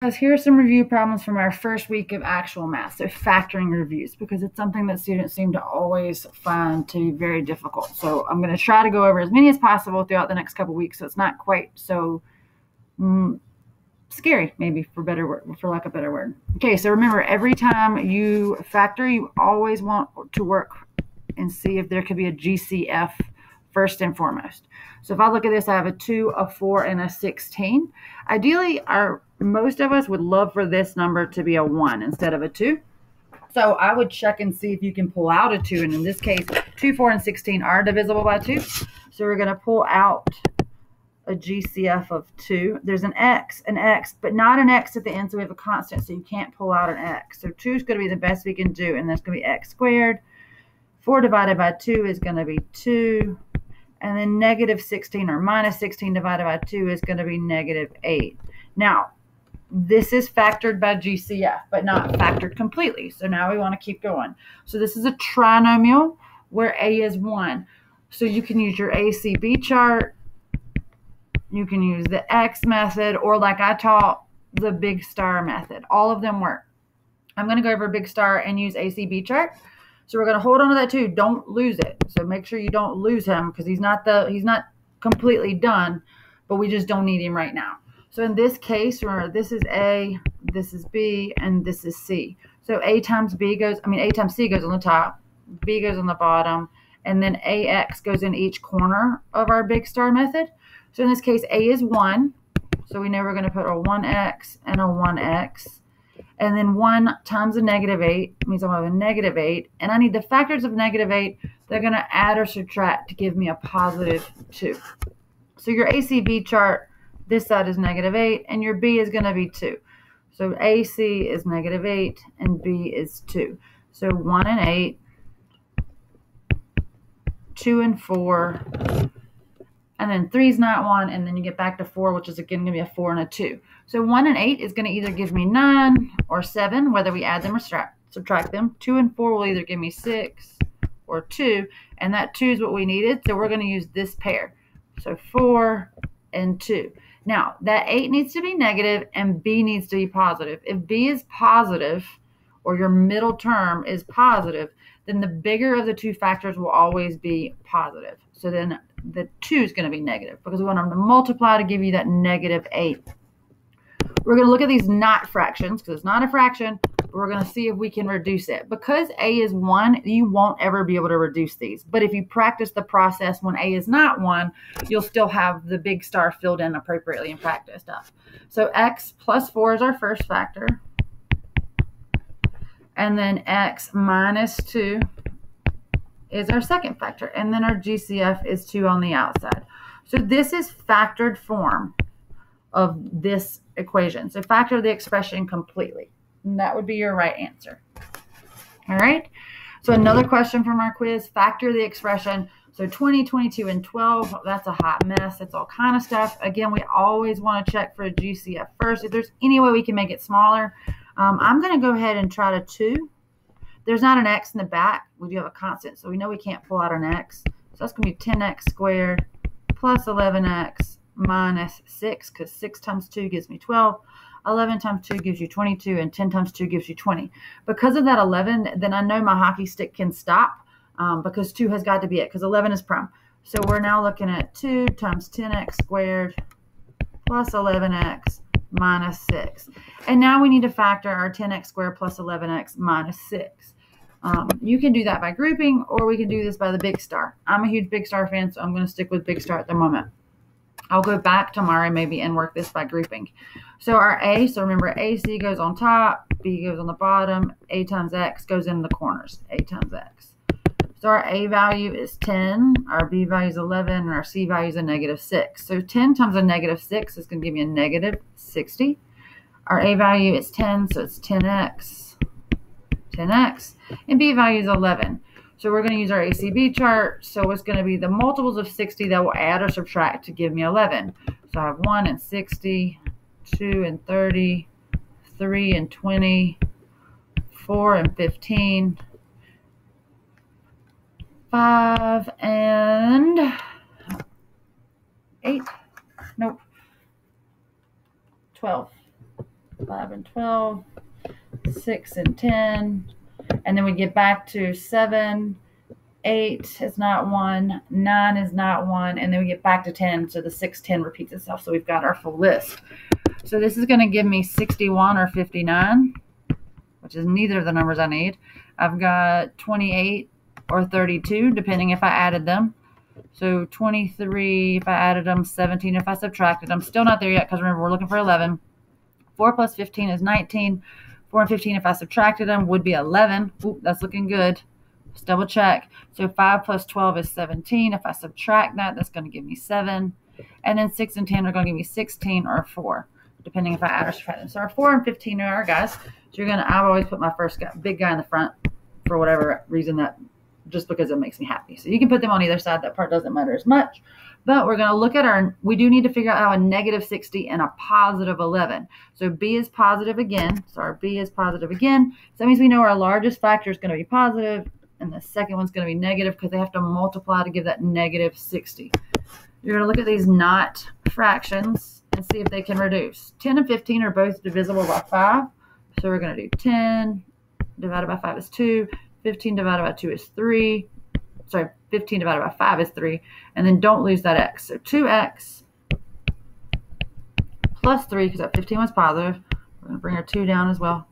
Guys, here are some review problems from our first week of actual math, so factoring reviews, because it's something that students seem to always find to be very difficult. So I'm going to try to go over as many as possible throughout the next couple weeks, so it's not quite so scary, maybe for lack of a better word. Okay, so remember, every time you factor, you always want to work and see if there could be a GCF first and foremost. So if I look at this, I have a 2, a 4, and a 16. Ideally, most of us would love for this number to be a 1 instead of a 2. So I would check and see if you can pull out a 2. And in this case, 2, 4, and 16 are divisible by 2. So we're going to pull out a GCF of 2. There's an x, but not an x at the end, so we have a constant, so you can't pull out an x. So 2 is going to be the best we can do, and that's going to be x squared. 4 divided by 2 is going to be 2. And then negative 16 or minus 16 divided by 2 is going to be negative 8. Now, this is factored by GCF, but not factored completely. So now we want to keep going. So this is a trinomial where a is 1. So you can use your ACB chart. You can use the X method, or like I taught, the big star method. All of them work. I'm going to go over big star and use ACB chart. So we're going to hold on to that 2. Don't lose it. So make sure you don't lose him, because he's not completely done, but we just don't need him right now. So in this case, remember, this is A, this is B, and this is C. So A times C goes on the top, B goes on the bottom, and then AX goes in each corner of our big star method. So in this case, A is 1. So we know we're going to put a 1x and a 1x. And then 1 times a negative 8 means I'm going to have a negative 8. And I need the factors of negative 8. They're going to add or subtract to give me a positive 2. So your ACB chart, this side is negative 8, and your B is going to be 2. So AC is negative 8, and B is 2. So 1 and 8, 2 and 4, and then 3 is not 1, and then you get back to 4, which is again going to be a 4 and a 2. So 1 and 8 is going to either give me 9 or 7, whether we add them or subtract them. 2 and 4 will either give me 6 or 2, and that 2 is what we needed, so we're going to use this pair. So 4 and 2. Now, that 8 needs to be negative, and B needs to be positive. If B is positive, or your middle term is positive, then the bigger of the 2 factors will always be positive. So then the 2 is going to be negative, because we want them to multiply to give you that negative 8. We're going to look at these not fractions, because it's not a fraction, but we're going to see if we can reduce it. Because A is 1, you won't ever be able to reduce these. But if you practice the process when A is not 1, you'll still have the big star filled in appropriately in practice stuff. So x plus 4 is our first factor. And then x minus 2 is our second factor. And then our GCF is 2 on the outside. So this is factored form of this equation. So factor the expression completely. And that would be your right answer. All right. So another question from our quiz, factor the expression. So 20, 22, and 12, that's a hot mess. It's all kind of stuff. Again, we always want to check for a GCF first. If there's any way we can make it smaller, I'm going to go ahead and try to 2. There's not an x in the back. We do have a constant, so we know we can't pull out an x. So that's going to be 10x squared plus 11x minus 6, because 6 times 2 gives me 12. 11 times 2 gives you 22, and 10 times 2 gives you 20. Because of that 11, then I know my hockey stick can stop, because 2 has got to be it, because 11 is prime. So we're now looking at 2 times 10x squared plus 11x minus 6. And now we need to factor our 10x squared plus 11x minus 6. You can do that by grouping, or we can do this by the big star. I'm a huge big star fan, so I'm going to stick with big star at the moment. I'll go back tomorrow maybe and work this by grouping. So our A, so remember AC goes on top, B goes on the bottom, A times X goes in the corners, A times X. So our A value is 10, our B value is 11, and our C value is a negative 6. So 10 times a negative 6 is going to give me a negative 60. Our A value is 10, so it's 10x, and B value is 11. So we're going to use our ACB chart. So it's going to be the multiples of 60 that will add or subtract to give me 11. So I have 1 and 60, 2 and 30, 3 and 20, 4 and 15, 5 and 8. Nope. 12. 5 and 12, 6 and 10, and then we get back to 7, 8 is not 1, 9 is not 1, and then we get back to 10, so the 6, 10 repeats itself, so we've got our full list. So this is going to give me 61 or 59, which is neither of the numbers I need. I've got 28 or 32, depending if I added them. So 23 if I added them, 17 if I subtracted them. Still not there yet because remember, we're looking for 11. 4 plus 15 is 19. 4 and 15 if I subtracted them would be 11. Ooh, that's looking good. Let's double check. So 5 plus 12 is 17. If I subtract that, that's going to give me 7. And then 6 and 10 are going to give me 16 or 4, depending if I add or subtract them. So our 4 and 15 are our guys. So I've always put my first guy, big guy in the front for whatever reason, that just because it makes me happy. So you can put them on either side. That part doesn't matter as much. But we're going to look at we do need to figure out how a negative 60 and a positive 11. So B is positive again. So our B is positive again. So that means we know our largest factor is going to be positive, and the second one's going to be negative because they have to multiply to give that negative 60. You're going to look at these not fractions and see if they can reduce. 10 and 15 are both divisible by 5. So we're going to do 10 divided by 5 is 2. 15 divided by 2 is 3. Sorry, 15 divided by 5 is 3. And then don't lose that x. So 2x plus 3, because that 15 was positive. We're going to bring our 2 down as well.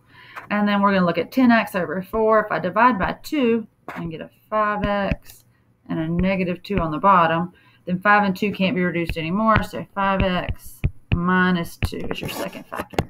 And then we're going to look at 10x over 4. If I divide by 2, I can get a 5x and a negative 2 on the bottom. Then 5 and 2 can't be reduced anymore. So 5x minus 2 is your second factor.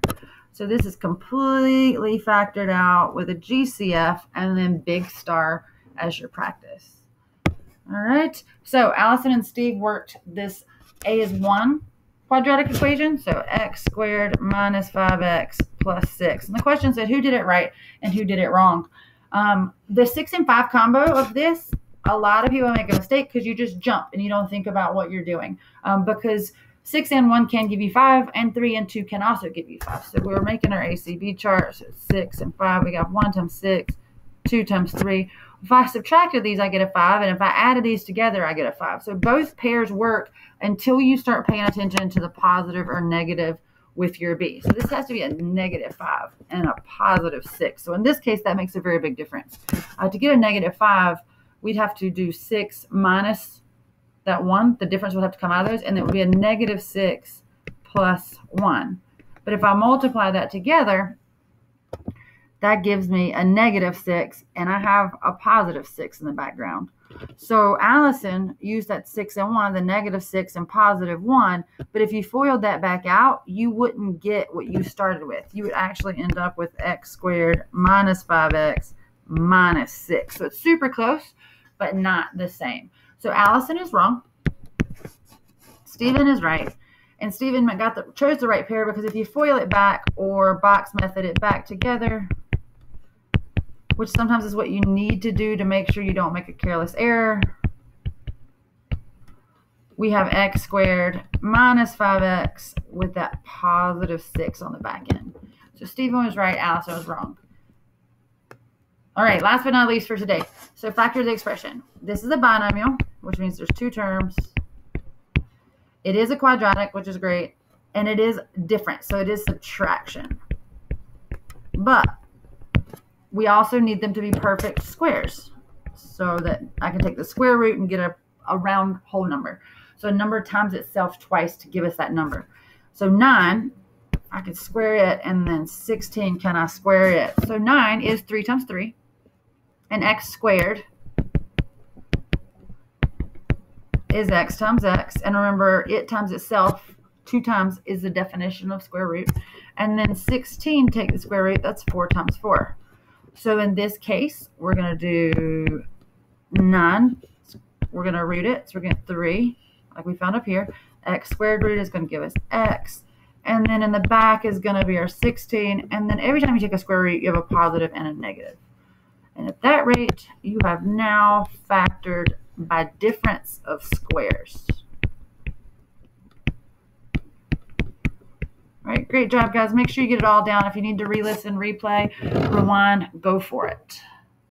So this is completely factored out with a GCF and then big star as your practice. All right. So Allison and Steve worked this A is 1 quadratic equation. So x squared minus 5x plus 6. And the question said who did it right and who did it wrong. The 6 and 5 combo of this, a lot of people make a mistake because you just jump and you don't think about what you're doing. Because 6 and 1 can give you 5, and 3 and 2 can also give you 5. So we're making our ACB chart. So 6 and 5, we got 1 times 6, 2 times 3. If I subtracted these, I get a 5, and if I added these together, I get a 5. So both pairs work until you start paying attention to the positive or negative with your B. So this has to be a negative 5 and a positive 6. So in this case, that makes a very big difference. To get a negative 5, we'd have to do 6 minus that 1, the difference would have to come out of those, and it would be a negative 6 plus 1. But if I multiply that together, that gives me a negative 6, and I have a positive 6 in the background. So Allison used that 6 and 1, the negative 6 and positive 1, but if you FOILed that back out, you wouldn't get what you started with. You would actually end up with x squared minus 5x minus 6. So it's super close, but not the same. So Allison is wrong. Stephen is right. And Stephen chose the right pair because if you FOIL it back or box method it back together, which sometimes is what you need to do to make sure you don't make a careless error, we have x squared minus 5x with that positive 6 on the back end. So Stephen was right, Allison was wrong. All right, last but not least for today. So factor the expression. This is a binomial, which means there's 2 terms. It is a quadratic, which is great, and it is different, so it is subtraction. But we also need them to be perfect squares so that I can take the square root and get a round whole number. So a number times itself twice to give us that number. So 9, I can square it, and then 16, can I square it? So 9 is 3 times 3. And x squared is x times x. And remember, it times itself 2 times is the definition of square root. And then 16, take the square root, that's 4 times 4. So in this case, we're going to do 9. We're going to root it. So we're going to get 3, like we found up here. X squared root is going to give us x. And then in the back is going to be our 16. And then every time you take a square root, you have a positive and a negative. And at that rate, you have now factored by difference of squares. All right, great job, guys. Make sure you get it all down. If you need to re-listen, replay, rewind, go for it.